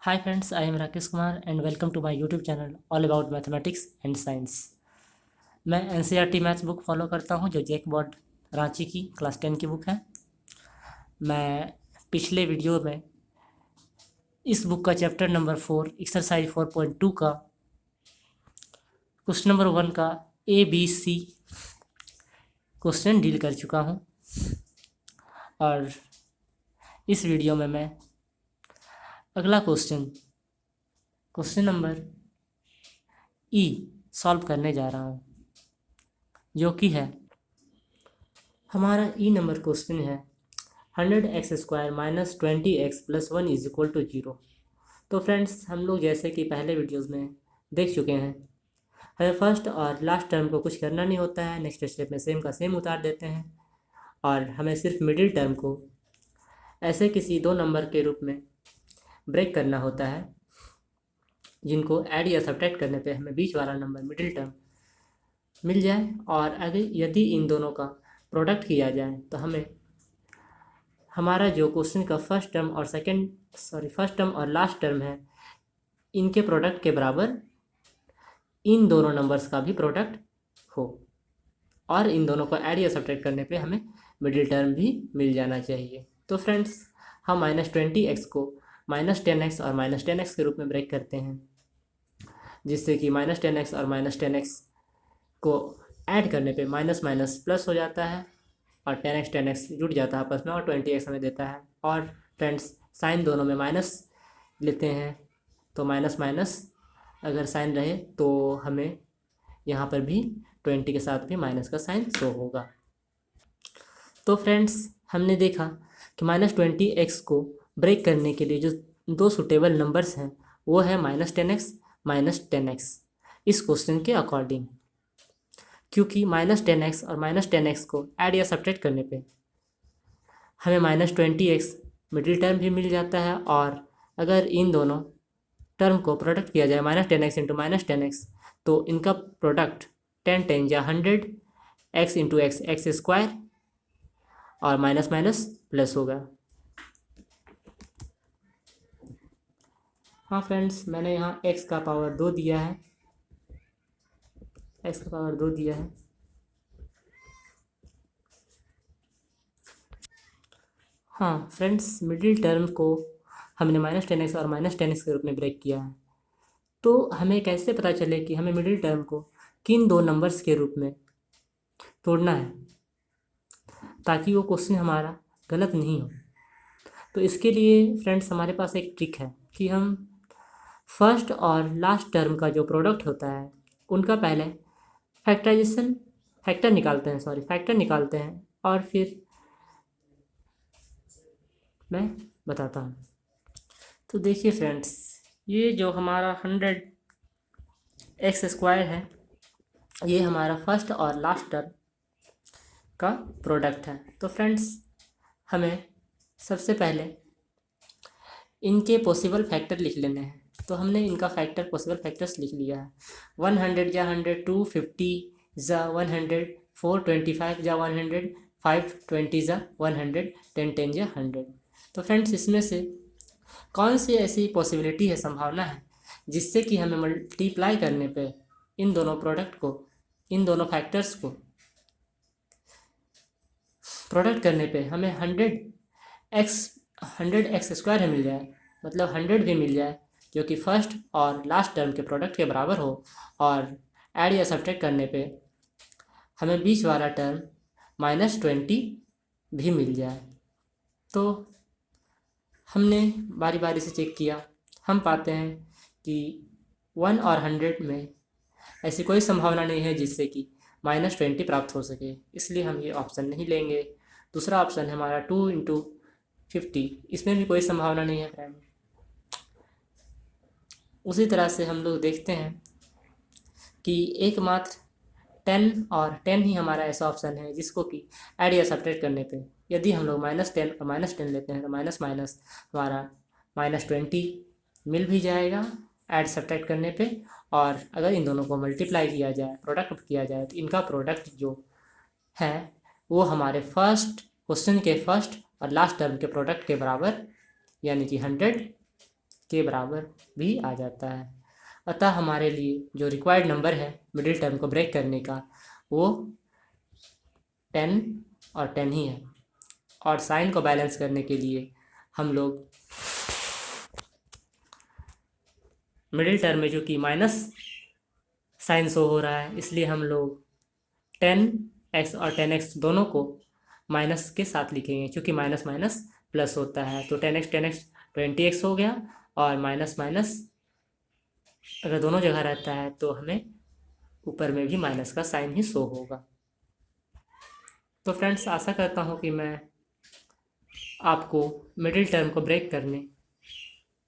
Hi friends, I am Rakesh Kumar and welcome to my YouTube channel all about mathematics and science। मैं NCERT maths book follow करता हूँ जो JAC board Ranchi की class 10 की book है। मैं पिछले वीडियो में इस बुक का चैप्टर नंबर 4 एक्सरसाइज 4.2 का क्वेश्चन नंबर 1 का ABC क्वेश्चन डील कर चुका हूँ और इस वीडियो में मैं अगला क्वेश्चन नंबर E सॉल्व करने जा रहा हूँ, जो कि है हमारा ई नंबर क्वेश्चन है 100x² minus 20x plus 1 is equal to 0। तो फ्रेंड्स, हम लोग जैसे कि पहले वीडियोस में देख चुके हैं, हमें फर्स्ट और लास्ट टर्म को कुछ करना नहीं होता है, नेक्स्ट स्टेप में सेम का सेम उतार देते हैं और हमें सिर्फ मिडिल टर्म को ऐसे किसी दो नंबर के रूप में ब्रेक करना होता है जिनको ऐड या सब्ट्रैक्ट करने पे हमें बीच वाला नंबर मिडिल टर्म मिल जाए, और अगर यदि इन दोनों का प्रोडक्ट किया जाए तो हमें हमारा जो क्वेश्चन का फर्स्ट टर्म और लास्ट टर्म है, इनके प्रोडक्ट के बराबर इन दोनों नंबर्स का भी प्रोडक्ट हो, और इन दोनों को ऐड या सब्ट्रैक्ट करने पे हमें मिडिल टर्म भी मिल जाना चाहिए। तो फ्रेंड्स, हम -20x को -10x और -10x के रूप में ब्रेक करते हैं, जिससे कि -10x और -10x को ऐड करने पे माइनस माइनस प्लस हो जाता है और 10x जुड़ जाता है आपस में और 20x हमें देता है। और फ्रेंड्स, साइन दोनों में माइनस लेते हैं, तो माइनस माइनस अगर साइन रहे तो हमें यहाँ पर भी 20 के साथ भी माइनस का साइन शो होगा। तो फ्रेंड्स, हमने देखा कि -20x को ब्रेक करने के लिए जो दो सुटेबल नंबर्स हैं वो है -10x -10x इस क्वेश्चन के अकॉर्डिंग, क्योंकि -10x और -10x को ऐड या सब्ट्रैक्ट करने पे हमें -20x मिडिल टर्म भी मिल जाता है, और अगर इन दोनों टर्म को प्रोडक्ट किया जाए -10x इंटू -10x तो इनका प्रोडक्ट 10 10 या 100 x इंटू एक्स स्क्वायर और माइनस माइनस प्लस होगा। हाँ फ्रेंड्स, मैंने यहाँ x का पावर 2 दिया है, x का पावर 2 दिया है। हाँ फ्रेंड्स, मिडिल टर्म को हमने -10x और -10x के रूप में ब्रेक किया है, तो हमें कैसे पता चले कि हमें मिडिल टर्म को किन दो नंबर्स के रूप में तोड़ना है ताकि वो क्वेश्चन हमारा गलत नहीं हो। तो इसके लिए फ्रेंड्स, हमारे पास एक ट्रिक है कि हम फर्स्ट और लास्ट टर्म का जो प्रोडक्ट होता है उनका पहले फैक्टर निकालते हैं और फिर मैं बताता हूँ। तो देखिए फ्रेंड्स, ये जो हमारा 100x² है, ये हमारा फर्स्ट और लास्ट टर्म का प्रोडक्ट है। तो फ्रेंड्स, हमें सबसे पहले इनके पॉसिबल फैक्टर लिख लेने हैं। तो हमने इनका पॉसिबल फैक्टर्स लिख लिया है। 100 या 100, 250 जा 100, 425 जा 100, 520 जा 100, 10 10 जा 100। तो फ्रेंड्स, इसमें से कौन सी ऐसी पॉसिबिलिटी है, संभावना है, जिससे कि हमें मल्टीप्लाई करने पे इन दोनों फैक्टर्स को प्रोडक्ट करने पे हमें 100x² मिल जाए, मतलब 100 भी मिल जाए जो कि फर्स्ट और लास्ट टर्म के प्रोडक्ट के बराबर हो, और ऐड या सब्ट्रैक्ट करने पे हमें बीच वाला टर्म -20 भी मिल जाए। तो हमने बारी बारी से चेक किया, हम पाते हैं कि 1 और 100 में ऐसी कोई संभावना नहीं है जिससे कि -20 प्राप्त हो सके, इसलिए हम ये ऑप्शन नहीं लेंगे। दूसरा ऑप्शन है हमारा 2 इंटू 50, इसमें भी कोई संभावना नहीं है फ्रेंड। उसी तरह से हम लोग देखते हैं कि एकमात्र 10 और 10 ही हमारा ऐसा ऑप्शन है जिसको कि ऐड या सब्ट्रैक्ट करने पे यदि हम लोग -10 और -10 लेते हैं तो माइनस माइनस हमारा -20 मिल भी जाएगा ऐड सब्ट्रैक्ट करने पे, और अगर इन दोनों को मल्टीप्लाई किया जाए, प्रोडक्ट किया जाए, तो इनका प्रोडक्ट जो है वो हमारे क्वेश्चन के फर्स्ट और लास्ट टर्म के प्रोडक्ट के बराबर, यानी कि 100 के बराबर भी आ जाता है। अतः हमारे लिए जो रिक्वायर्ड नंबर है मिडिल टर्म को ब्रेक करने का वो 10 और 10 ही है। और साइन को बैलेंस करने के लिए हम लोग मिडिल टर्म में जो कि माइनस साइन शो हो रहा है, इसलिए हम लोग 10x और 10x दोनों को माइनस के साथ लिखेंगे, क्योंकि माइनस माइनस प्लस होता है। तो 10x 20x हो गया, और माइनस माइनस अगर दोनों जगह रहता है तो हमें ऊपर में भी माइनस का साइन ही शो होगा। तो फ्रेंड्स, आशा करता हूँ कि मैं आपको मिडिल टर्म को ब्रेक करने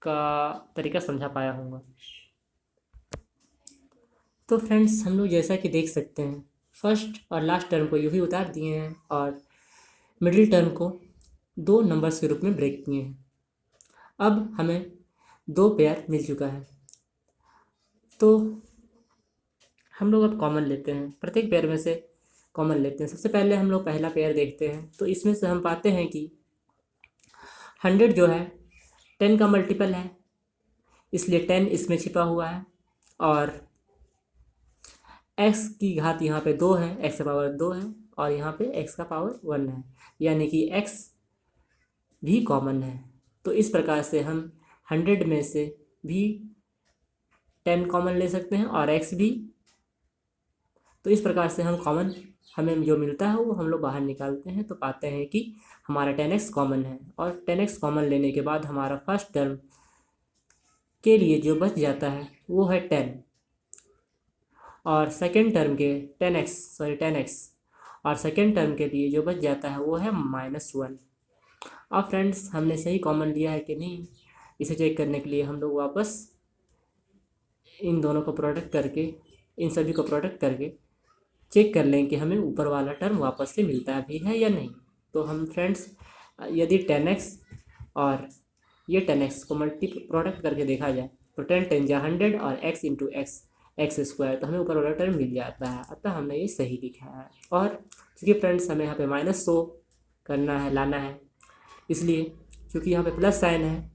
का तरीका समझा पाया होगा। तो फ्रेंड्स, हम लोग जैसा कि देख सकते हैं, फर्स्ट और लास्ट टर्म को यूँ ही उतार दिए हैं और मिडिल टर्म को दो नंबर्स के रूप में ब्रेक किए हैं। अब हमें दो पेयर मिल चुका है, तो हम लोग अब कॉमन लेते हैं। प्रत्येक पेयर में से कॉमन लेते हैं। सबसे पहले हम लोग पहला पेयर देखते हैं, तो इसमें से हम पाते हैं कि 100 जो है 10 का मल्टीपल है, इसलिए 10 इसमें छिपा हुआ है। और x की घात यहाँ पे 2 है, x का पावर 2 है, और यहाँ पे x का पावर 1 है, यानी कि x भी कॉमन है। तो इस प्रकार से हम 100 में से भी 10 कॉमन ले सकते हैं और x भी। तो इस प्रकार से हम कॉमन हमें जो मिलता है वो हम लोग बाहर निकालते हैं, तो पाते हैं कि हमारा 10x कॉमन है। और 10x कॉमन लेने के बाद हमारा फर्स्ट टर्म के लिए जो बच जाता है वो है 10, और सेकेंड टर्म के 10x और सेकेंड टर्म के लिए जो बच जाता है वो है -1। अब फ्रेंड्स, हमने सही कॉमन लिया है कि नहीं, इसे चेक करने के लिए हम लोग वापस इन दोनों को प्रोडक्ट करके, इन सभी को प्रोडक्ट करके चेक कर लें कि हमें ऊपर वाला टर्म वापस से मिलता भी है या नहीं। तो हम फ्रेंड्स, यदि 10x और ये 10x को प्रोडक्ट करके देखा जाए तो 10 10 जा 100 और x इंटू एक्स स्क्वायर, तो हमें ऊपर वाला टर्म मिल जाता है। अतः हमने ये सही लिखा है। और क्योंकि फ्रेंड्स हमें यहाँ पे माइनस शो करना है, लाना है, इसलिए क्योंकि यहाँ पे प्लस साइन है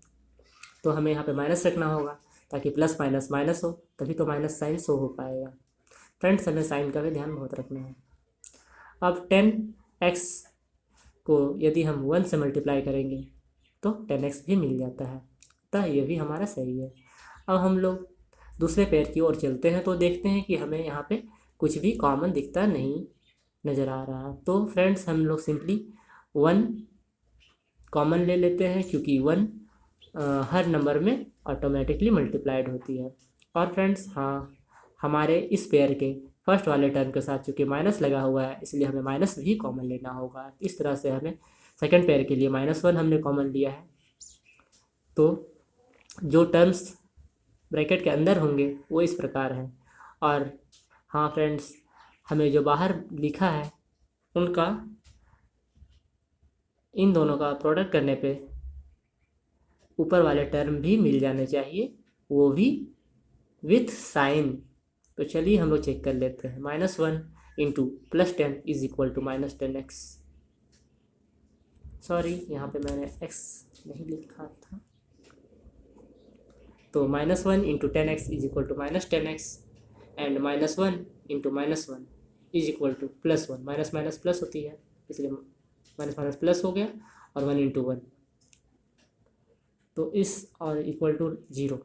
तो हमें यहाँ पे माइनस रखना होगा, ताकि प्लस माइनस माइनस हो, तभी तो माइनस साइन शो हो पाएगा। फ्रेंड्स, हमें साइन का भी ध्यान बहुत रखना है। अब 10x को यदि हम 1 से मल्टीप्लाई करेंगे तो 10x भी मिल जाता है, अतः ये भी हमारा सही है। अब हम लोग दूसरे पेयर की ओर चलते हैं, तो देखते हैं कि हमें यहाँ पे कुछ भी कॉमन दिखता नहीं नज़र आ रहा। तो फ्रेंड्स, हम लोग सिंपली 1 कॉमन ले लेते हैं, क्योंकि 1 हर नंबर में ऑटोमेटिकली मल्टीप्लाइड होती है। और फ्रेंड्स, हाँ, हमारे इस पेयर के फर्स्ट वाले टर्म के साथ चूँकि माइनस लगा हुआ है, इसलिए हमें माइनस भी कॉमन लेना होगा। इस तरह से हमें सेकंड पेयर के लिए -1 हमने कॉमन लिया है। तो जो टर्म्स ब्रैकेट के अंदर होंगे वो इस प्रकार हैं। और हाँ फ्रेंड्स, हमें जो बाहर लिखा है उनका, इन दोनों का प्रोडक्ट करने पे ऊपर वाले टर्म भी मिल जाने चाहिए, वो भी विथ साइन। तो चलिए हम लोग चेक कर लेते हैं। -1 into +10 is equal to -10x। Sorry, यहाँ पे मैंने x नहीं लिखा था। तो -1 into 10x is equal to -10x, and -1 into -1 is equal to +1। Minus minus plus होती है, इसलिए माइनस माइनस प्लस हो गया, और 1 इंटू 1, तो इस और इक्वल टू 0।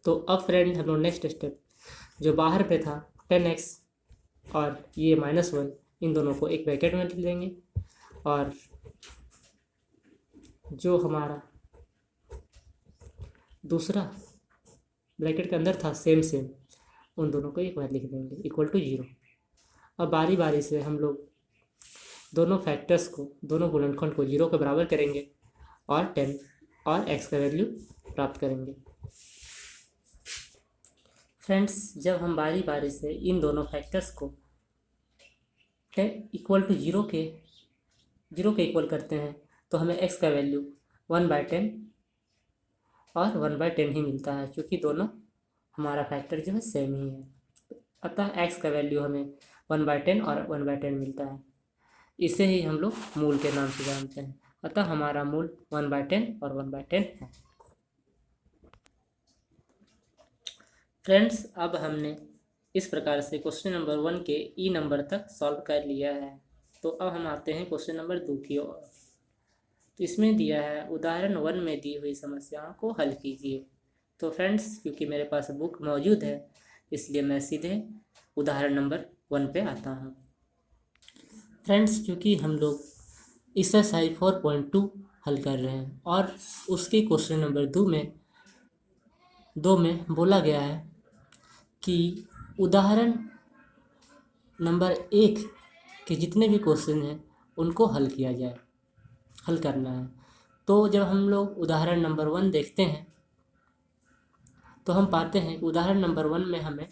तो अब फ्रेंड हम लोग नेक्स्ट स्टेप, जो बाहर पे था 10x और ये -1, इन दोनों को एक ब्रैकेट में लिख देंगे, और जो हमारा दूसरा ब्रैकेट के अंदर था सेम उन दोनों को एक बार लिख देंगे इक्वल टू 0। अब बारी बारी से हम लोग दोनों फैक्टर्स को, दोनों गुणनखंड को 0 के बराबर करेंगे और 10 और x का वैल्यू प्राप्त करेंगे। फ्रेंड्स, जब हम बारी बारी से इन दोनों फैक्टर्स को इक्वल टू 0 के इक्वल करते हैं तो हमें x का वैल्यू 1/10 और 1/10 ही मिलता है, क्योंकि दोनों हमारा फैक्टर जो है सेम ही है। अतः x का वैल्यू हमें 1/10 और 1/10 मिलता है। इसे ही हम लोग मूल के नाम से जानते हैं। अतः हमारा मूल 1/10 और 1/10 है। फ्रेंड्स, अब हमने इस प्रकार से क्वेश्चन नंबर 1 के ई नंबर तक सॉल्व कर लिया है। तो अब हम आते हैं क्वेश्चन नंबर 2 की ओर। तो इसमें दिया है उदाहरण 1 में दी हुई समस्याओं को हल कीजिए। तो फ्रेंड्स, क्योंकि मेरे पास बुक मौजूद है इसलिए मैं सीधे उदाहरण नंबर 1 पे आता हूँ। फ्रेंड्स, क्योंकि हम लोग एक्सरसाइज 4.2 हल कर रहे हैं और उसके क्वेश्चन नंबर 2 में बोला गया है कि उदाहरण नंबर 1 के जितने भी क्वेश्चन हैं उनको हल करना है। तो जब हम लोग उदाहरण नंबर 1 देखते हैं तो हम पाते हैं कि उदाहरण नंबर 1 में हमें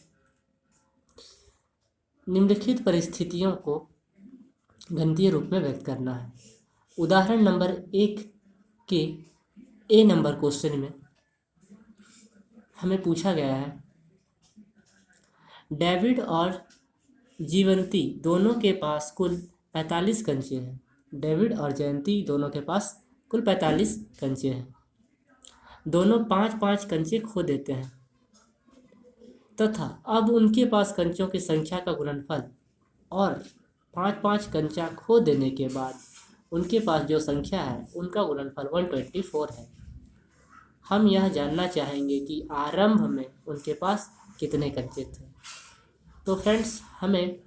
निम्नलिखित परिस्थितियों को गणितीय रूप में व्यक्त करना है। उदाहरण नंबर 1 के ए नंबर क्वेश्चन में हमें पूछा गया है, डेविड और जीवंती दोनों के पास कुल 45 कंचे हैं। डेविड और जयंती दोनों के पास कुल 45 कंचे हैं। दोनों 5-5 कंचे खो देते हैं तथा अब उनके पास कंचों की संख्या का गुणनफल और 5-5 कंचा खो देने के बाद उनके पास जो संख्या है उनका गुणनफल 124 है। हम यह जानना चाहेंगे कि आरंभ में उनके पास कितने कंचे थे। तो फ्रेंड्स, हमें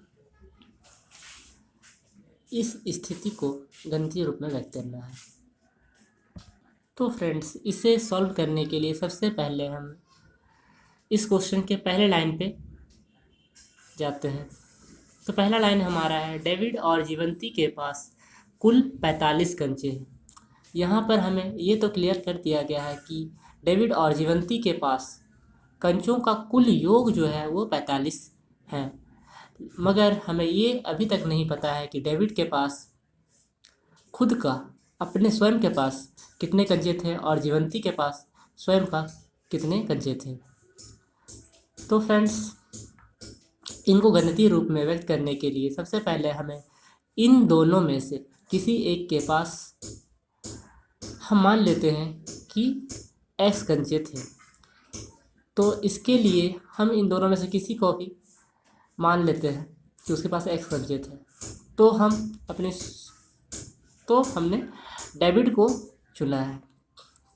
इस स्थिति को गणितीय रूप में व्यक्त करना है। तो फ्रेंड्स, इसे सॉल्व करने के लिए सबसे पहले हम इस क्वेश्चन के पहले लाइन पे जाते हैं। तो पहला लाइन हमारा है, डेविड और जीवंती के पास कुल 45 कंचे हैं। यहाँ पर हमें ये तो क्लियर कर दिया गया है कि डेविड और जीवंती के पास कंचों का कुल योग जो है वो 45 है, मगर हमें ये अभी तक नहीं पता है कि डेविड के पास खुद का अपने स्वयं के पास कितने कंचे थे और जीवंती के पास स्वयं का कितने कंचे थे। तो फ्रेंड्स, इनको गणितीय रूप में व्यक्त करने के लिए सबसे पहले हमें इन दोनों में से किसी एक के पास हम मान लेते हैं कि x कंचे थे। तो इसके लिए हम इन दोनों में से किसी को भी मान लेते हैं कि उसके पास x कंचे थे। तो हमने डेविड को चुना है।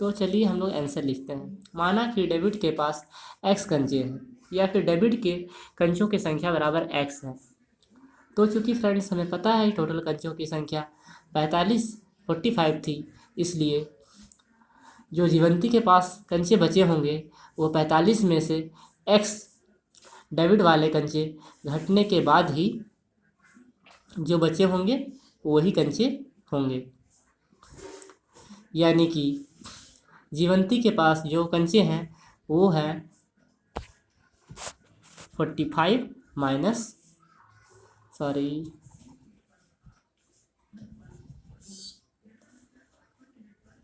तो चलिए हम लोग आंसर लिखते हैं। माना कि डेविड के पास x कंचे हैं या फिर डेविड के कंचों की संख्या बराबर x है। तो चूंकि फ्रेंड्स हमें पता है टोटल कंचों की संख्या 45 थी, इसलिए जो जीवंती के पास कंचे बचे होंगे वो 45 में से x डेविड वाले कंचे घटने के बाद ही जो बचे होंगे वही कंचे होंगे। यानी कि जीवंती के पास जो कंचे हैं वो है 45 माइनस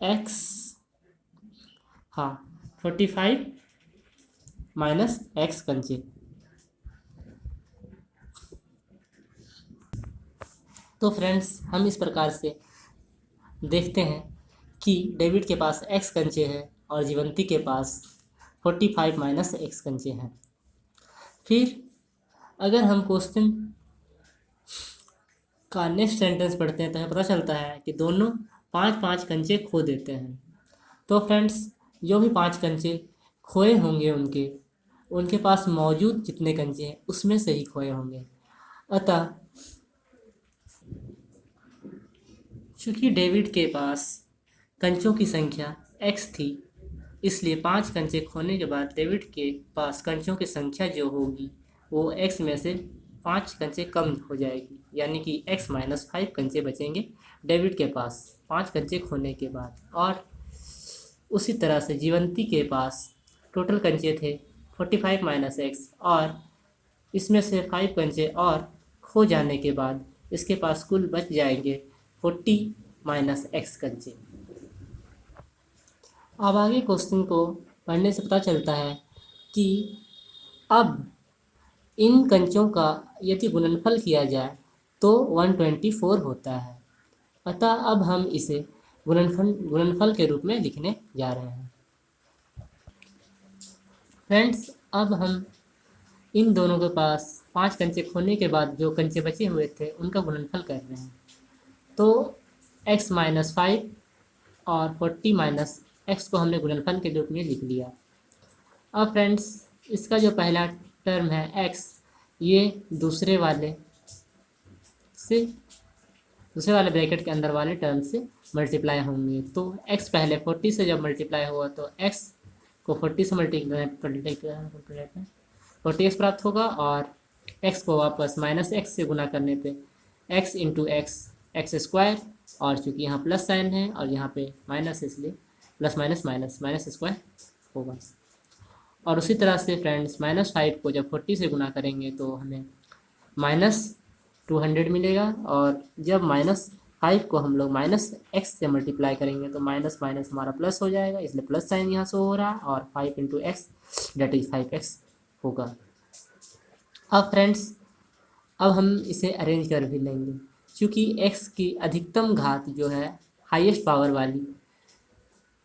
x, हाँ 45 माइनस x कंचे। तो फ्रेंड्स, हम इस प्रकार से देखते हैं कि डेविड के पास x कंचे हैं और जीवंती के पास 45 माइनस x कंचे हैं। फिर अगर हम क्वेश्चन का नेक्स्ट सेंटेंस पढ़ते हैं तो हमें पता चलता है कि दोनों 5-5 कंचे खो देते हैं। तो फ्रेंड्स, जो भी 5 कंचे खोए होंगे उनके पास मौजूद जितने कंचे हैं उसमें से ही खोए होंगे। अतः चूँकि डेविड के पास कंचों की संख्या x थी, इसलिए 5 कंचे खोने के बाद डेविड के पास कंचों की संख्या जो होगी वो x में से 5 कंचे कम हो जाएगी, यानी कि x माइनस 5 कंचे बचेंगे डेविड के पास 5 कंचे खोने के बाद। और उसी तरह से जीवंती के पास टोटल कंचे थे 45 माइनस x, और इसमें से 5 कंचे और खो जाने के बाद इसके पास कुल बच जाएंगे 40 माइनस x कंचे। अब आगे क्वेश्चन को पढ़ने से पता चलता है कि अब इन कंचों का यदि गुणनफल किया जाए तो 124 होता है। अतः अब हम इसे गुणनफल के रूप में लिखने जा रहे हैं। फ्रेंड्स, अब हम इन दोनों के पास 5 कंचे खोने के बाद जो कंचे बचे हुए थे उनका गुणनफल कर रहे हैं। तो x माइनस 5 और 40 माइनस एक्स को हमने गुणनफल के रूप में लिख लिया। अब फ्रेंड्स इसका जो पहला टर्म है x, ये दूसरे वाले ब्रैकेट के अंदर वाले टर्म से मल्टीप्लाई होंगे। तो x पहले 40 से जब मल्टीप्लाई हुआ तो x को 40 से मल्टीप्लाई 40x प्राप्त होगा और x को वापस माइनस एक्स से गुना करने पे x into x x square, और चूँकि यहाँ प्लस साइन है और यहाँ पे माइनस है इसलिए plus minus minus minus square होगा। और उसी तरह से फ्रेंड्स -5 को जब 40 से गुना करेंगे तो हमें -200 मिलेगा, और जब -5 को हम लोग -x से मल्टीप्लाई करेंगे तो माइनस माइनस हमारा प्लस हो जाएगा, इसलिए प्लस साइन यहाँ से हो रहा है और 5 into ex date is 5x होगा। अब फ्रेंड्स अब हम इसे अरेंज कर भी लेंगे, क्योंकि x की अधिकतम घात जो है हाईएस्ट पावर वाली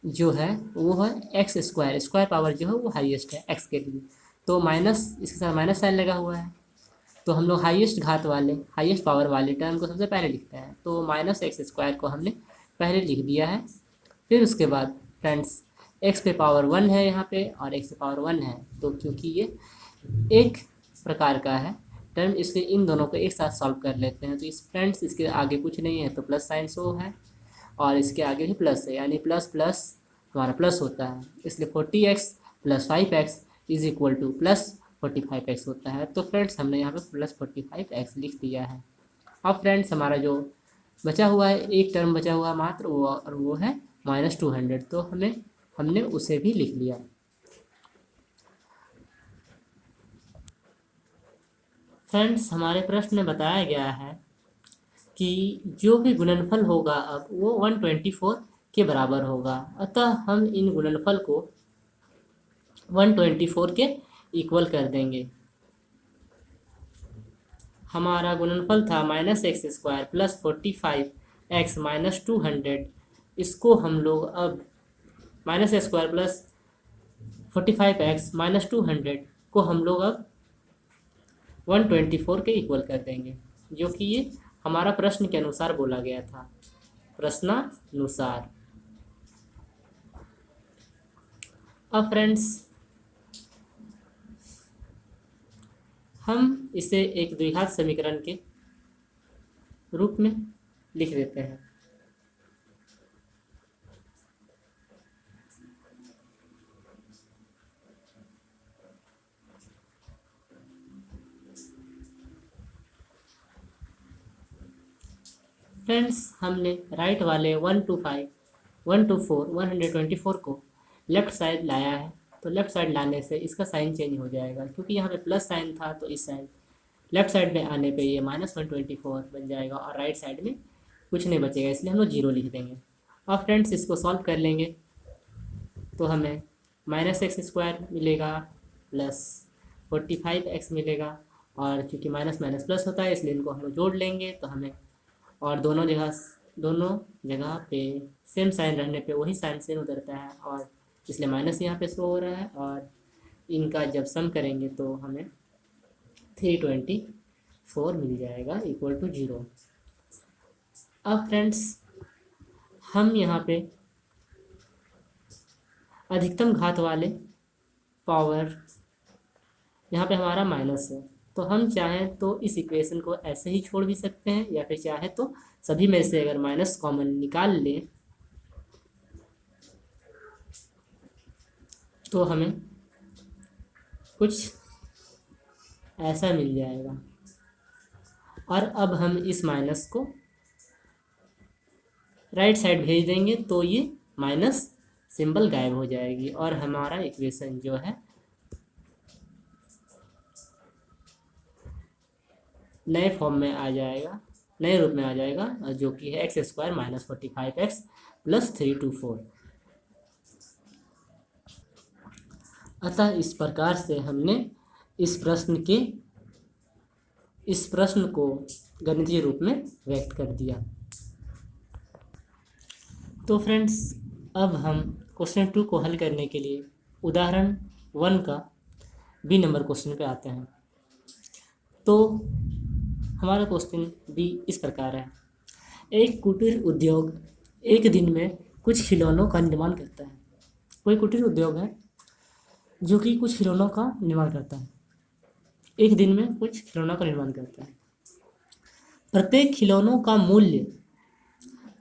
जो है वो है एक्स स्क्वायर, स्क्वायर पावर जो है वो हाईएस्ट है x के लिए। तो माइनस इसके साथ माइनस साइन लगा हुआ है, तो हम लोग हाईएस्ट घात वाले हाईएस्ट पावर वाले टर्म को सबसे पहले लिखते हैं। तो माइनस एक्स स्क्वायर को हमने पहले लिख दिया है। फिर उसके बाद फ्रेंड्स x पे पावर 1 है यहाँ पे और x पे पावर 1 है, तो क्योंकि ये एक प्रकार का है टर्म इसलिए इन दोनों को एक साथ सॉल्व कर लेते हैं। तो इस फ्रेंड्स इसके आगे कुछ नहीं है तो प्लस साइन शो है और इसके आगे भी प्लस है, यानी प्लस प्लस हमारा प्लस होता है, इसलिए 40x plus 5x is equal two plus 45x होता है। तो फ्रेंड्स हमने यहाँ पे प्लस 45x लिख दिया है। अब फ्रेंड्स हमारा जो बचा हुआ है एक टर्म बचा हुआ मात्र वो है -200, तो हमने उसे भी लिख लिया। फ्रेंड्स हमारे प्रश्न में बताया गया है कि जो भी गुणनफल होगा अब वो 124 के बराबर होगा, अतः हम इन गुणनफल को 124 के इक्वल कर देंगे। हमारा गुणनफल था -x² प्लस 45x माइनस 200, इसको हम लोग अब -x² प्लस 45x माइनस 200 को हम लोग अब 124 के इक्वल कर देंगे, जो कि ये हमारा प्रश्न के अनुसार बोला गया था, प्रश्नानुसार। अब फ्रेंड्स हम इसे एक द्विघात समीकरण के रूप में लिख देते हैं। फ्रेंड्स हमने राइट वाले 125 124 124 को लेफ्ट साइड लाया है, तो लेफ्ट साइड लाने से इसका साइन चेंज हो जाएगा, क्योंकि यहाँ पे प्लस साइन था तो इस साइड लेफ्ट साइड में आने पे ये -124 बन जाएगा और राइट साइड में कुछ नहीं बचेगा, इसलिए हम लोग 0 लिख देंगे। अब फ्रेंड्स इसको सॉल्व कर लेंगे तो हमें -x² मिलेगा प्लस 45x मिलेगा, और क्योंकि माइनस माइनस प्लस होता है इसलिए इनको हम लोग जोड़ लेंगे तो हमें, और दोनों जगह पे सेम साइन रहने पे वही साइन सेम उतरता है और इसलिए माइनस यहाँ पे शो हो रहा है, और इनका जब सम करेंगे तो हमें 324 मिल जाएगा इक्वल टू 0। अब फ्रेंड्स हम यहाँ पे अधिकतम घात वाले पावर यहाँ पे हमारा माइनस है, तो हम चाहें तो इस इक्वेशन को ऐसे ही छोड़ भी सकते हैं, या फिर चाहे तो सभी में से अगर माइनस कॉमन निकाल लें तो हमें कुछ ऐसा मिल जाएगा। और अब हम इस माइनस को राइट साइड भेज देंगे तो ये माइनस सिंबल गायब हो जाएगी और हमारा इक्वेशन जो है नए फॉर्म में आ जाएगा, नए रूप में आ जाएगा, जो कि है x² माइनस 45x प्लस 324। अतः इस प्रकार से हमने इस प्रश्न को गणितीय रूप में व्यक्त कर दिया। तो फ्रेंड्स अब हम क्वेश्चन 2 को हल करने के लिए उदाहरण 1 का बी नंबर क्वेश्चन पे आते हैं। तो हमारा क्वेश्चन बी इस प्रकार है। एक कुटीर उद्योग एक दिन में कुछ खिलौनों का निर्माण करता है। कोई कुटीर उद्योग है जो कि कुछ खिलौनों का निर्माण करता है, एक दिन में कुछ खिलौनों का निर्माण करता है। प्रत्येक खिलौनों का मूल्य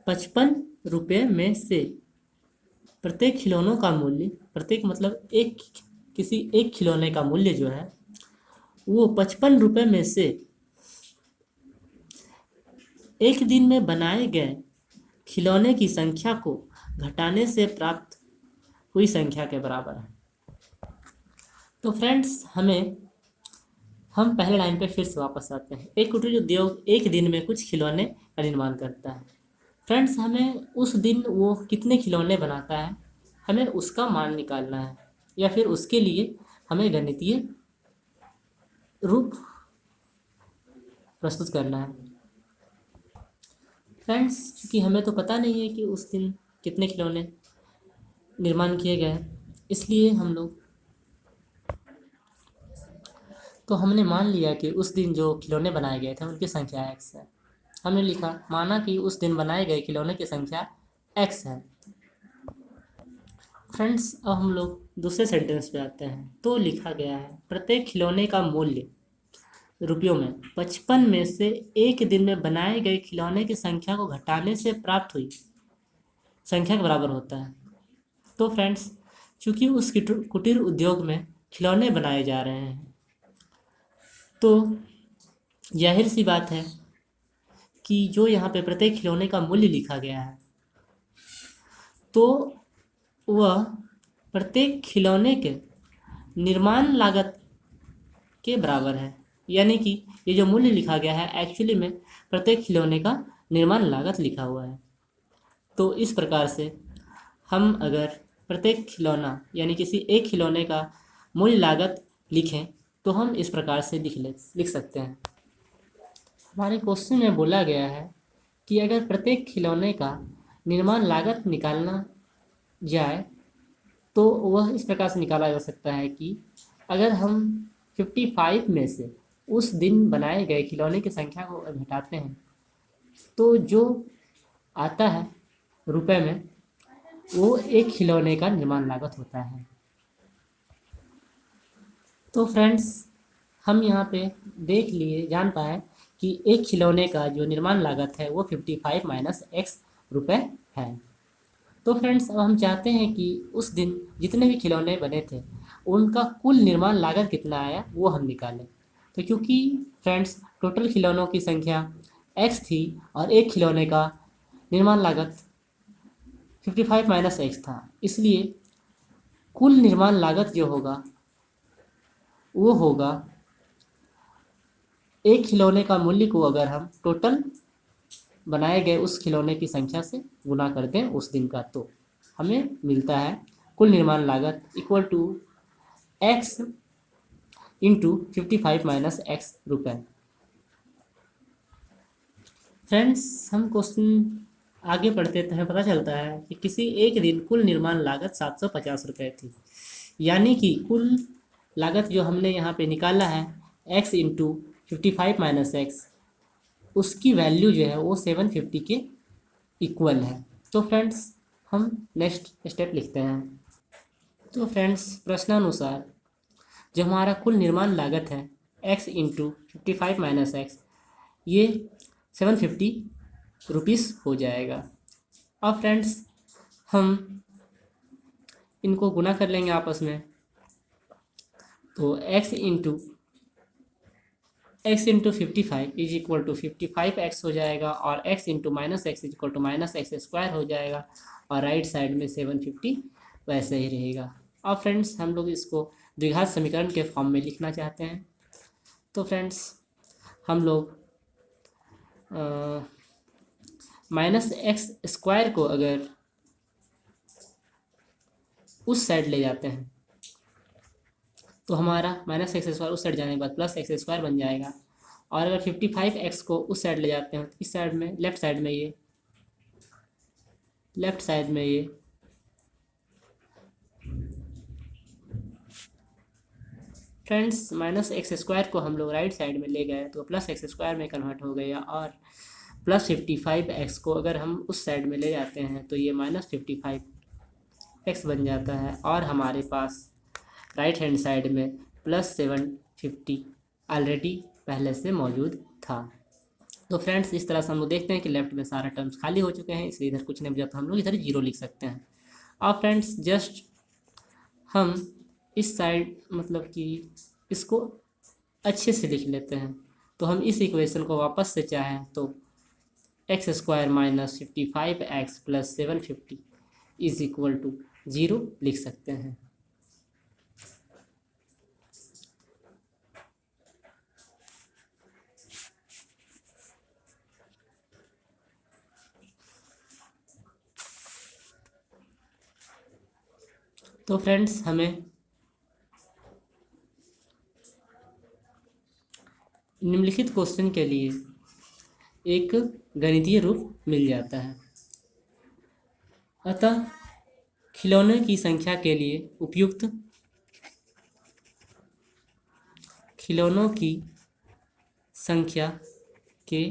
55 रुपये में से, प्रत्येक खिलौनों का मूल्य, प्रत्येक मतलब एक, किसी एक खिलौने का मूल्य जो है वो 55 रुपये में से एक दिन में बनाए गए खिलौने की संख्या को घटाने से प्राप्त हुई संख्या के बराबर है। तो फ्रेंड्स हम पहले लाइन पे फिर से वापस आते हैं। एक कुटीर उद्योग एक दिन में कुछ खिलौने का निर्माण करता है। फ्रेंड्स, हमें उस दिन वो कितने खिलौने बनाता है हमें उसका मान निकालना है, या फिर उसके लिए हमें गणितीय रूप प्रस्तुत करना है। फ्रेंड्स, क्योंकि हमें तो पता नहीं है कि उस दिन कितने खिलौने निर्माण किए गए, इसलिए हमने मान लिया कि उस दिन जो खिलौने बनाए गए थे उनकी संख्या x है। हमने लिखा, माना कि उस दिन बनाए गए खिलौने की संख्या x है। फ्रेंड्स, अब हम लोग दूसरे सेंटेंस पे आते हैं। तो लिखा गया है, प्रत्येक खिलौने का मूल्य रुपयों में 55 में से एक दिन में बनाए गए खिलौने की संख्या को घटाने से प्राप्त हुई संख्या के बराबर होता है। तो फ्रेंड्स, चूंकि उस कुटीर उद्योग में खिलौने बनाए जा रहे हैं, तो जाहिर सी बात है कि जो यहाँ पे प्रत्येक खिलौने का मूल्य लिखा गया है, तो वह प्रत्येक खिलौने के निर्माण लागत के बराबर है। यानी कि ये जो मूल्य लिखा गया है एक्चुअली में प्रत्येक खिलौने का निर्माण लागत लिखा हुआ है। तो इस प्रकार से हम अगर प्रत्येक खिलौना यानी किसी एक खिलौने का मूल्य लागत लिखें तो हम इस प्रकार से लिख सकते हैं। हमारे क्वेश्चन में बोला गया है कि अगर प्रत्येक खिलौने का निर्माण लागत निकालना जाए तो वह इस प्रकार से निकाला जा सकता है कि अगर हम 55 में से उस दिन बनाए गए खिलौने की संख्या को घटाते हैं तो जो आता है रुपए में, वो एक खिलौने का निर्माण लागत होता है। तो फ्रेंड्स, हम यहाँ पे जान पाए कि एक खिलौने का जो निर्माण लागत है वो 55 माइनस एक्स रुपये है। तो फ्रेंड्स, अब हम चाहते हैं कि उस दिन जितने भी खिलौने बने थे उनका कुल निर्माण लागत कितना आया वो हम निकालें। तो क्योंकि फ्रेंड्स टोटल खिलौनों की संख्या x थी और एक खिलौने का निर्माण लागत 55 माइनस एक्स था, इसलिए कुल निर्माण लागत जो होगा वो होगा एक खिलौने का मूल्य को अगर हम टोटल बनाए गए उस खिलौने की संख्या से गुना कर दें उस दिन का, तो हमें मिलता है कुल निर्माण लागत equal to x into 55 minus x रुपये। फ्रेंड्स, हम क्वेश्चन आगे पढ़ते तो हमें पता चलता है कि किसी एक दिन कुल निर्माण लागत 750 रुपये थी। यानी कि कुल लागत जो हमने यहाँ पे निकाला है x इंटू 55 माइनस एक्स, उसकी वैल्यू जो है वो 750 के इक्वल है। तो फ्रेंड्स, हम नेक्स्ट स्टेप लिखते हैं। तो फ्रेंड्स, प्रश्नानुसार जो हमारा कुल निर्माण लागत है x इंटू 55 माइनस एक्स, ये 750 रुपीज़ हो जाएगा। अब फ्रेंड्स, हम इनको गुना कर लेंगे आपस में। तो x into 55 is equal to 55x हो जाएगा, और x into minus x is equal to minus x square हो जाएगा, और राइट साइड में 750 वैसे ही रहेगा। अब फ्रेंड्स, हम लोग इसको द्विघात समीकरण के फॉर्म में लिखना चाहते हैं। तो फ्रेंड्स, हम लोग माइनस एक्स स्क्वायर को अगर उस साइड ले जाते हैं तो हमारा माइनस एक्स स्क्वायर उस साइड जाने के बाद प्लस एक्स स्क्वायर बन जाएगा। और अगर 55x को उस साइड ले जाते हैं तो इस साइड में लेफ्ट साइड में ये फ्रेंड्स माइनस एक्स स्क्वायर को हम लोग राइट साइड में ले गए तो प्लस एक्स स्क्वायर में कन्वर्ट हो गया, और प्लस 55x को अगर हम उस साइड में ले जाते हैं तो ये माइनस 55x बन जाता है, और हमारे पास राइट हैंड साइड में प्लस 750 ऑलरेडी पहले से मौजूद था। तो फ्रेंड्स इस तरह से हम लोग देखते हैं कि लेफ्ट में सारे टर्म्स खाली हो चुके हैं, इसलिए इधर कुछ नहीं बचा, तो हम लोग इधर जीरो लिख सकते हैं। अब फ्रेंड्स जस्ट हम इस साइड मतलब कि इसको अच्छे से लिख लेते हैं, तो हम इस इक्वेशन को वापस से चाहें तो x square minus 55x plus 750 is equal to 0 लिख सकते हैं। तो फ्रेंड्स हमें निम्नलिखित क्वेश्चन के लिए एक गणितीय रूप मिल जाता है। अतः खिलौने की संख्या के लिए उपयुक्त खिलौनों की संख्या के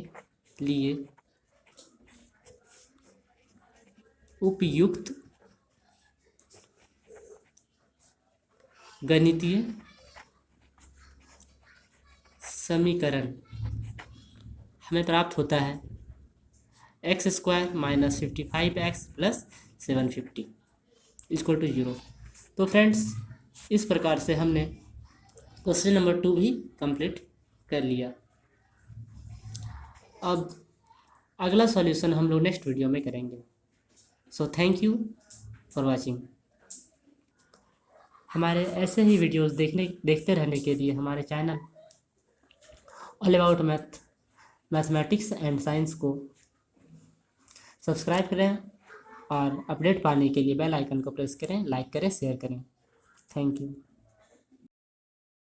लिए उपयुक्त गणितीय समीकरण हमें प्राप्त होता है x square minus 55x plus 750 equal to 0। तो फ्रेंड्स इस प्रकार से हमने क्वेश्चन नंबर 2 भी कंप्लीट कर लिया। अब अगला सॉल्यूशन हम लोग नेक्स्ट वीडियो में करेंगे। So thank you for watching. हमारे ऐसे ही वीडियोस देखते रहने के लिए हमारे channel all about mathematics and science को सब्सक्राइब करें, और अपडेट पाने के लिए बेल आइकन को प्रेस करें, लाइक करें, शेयर करें। Thank you.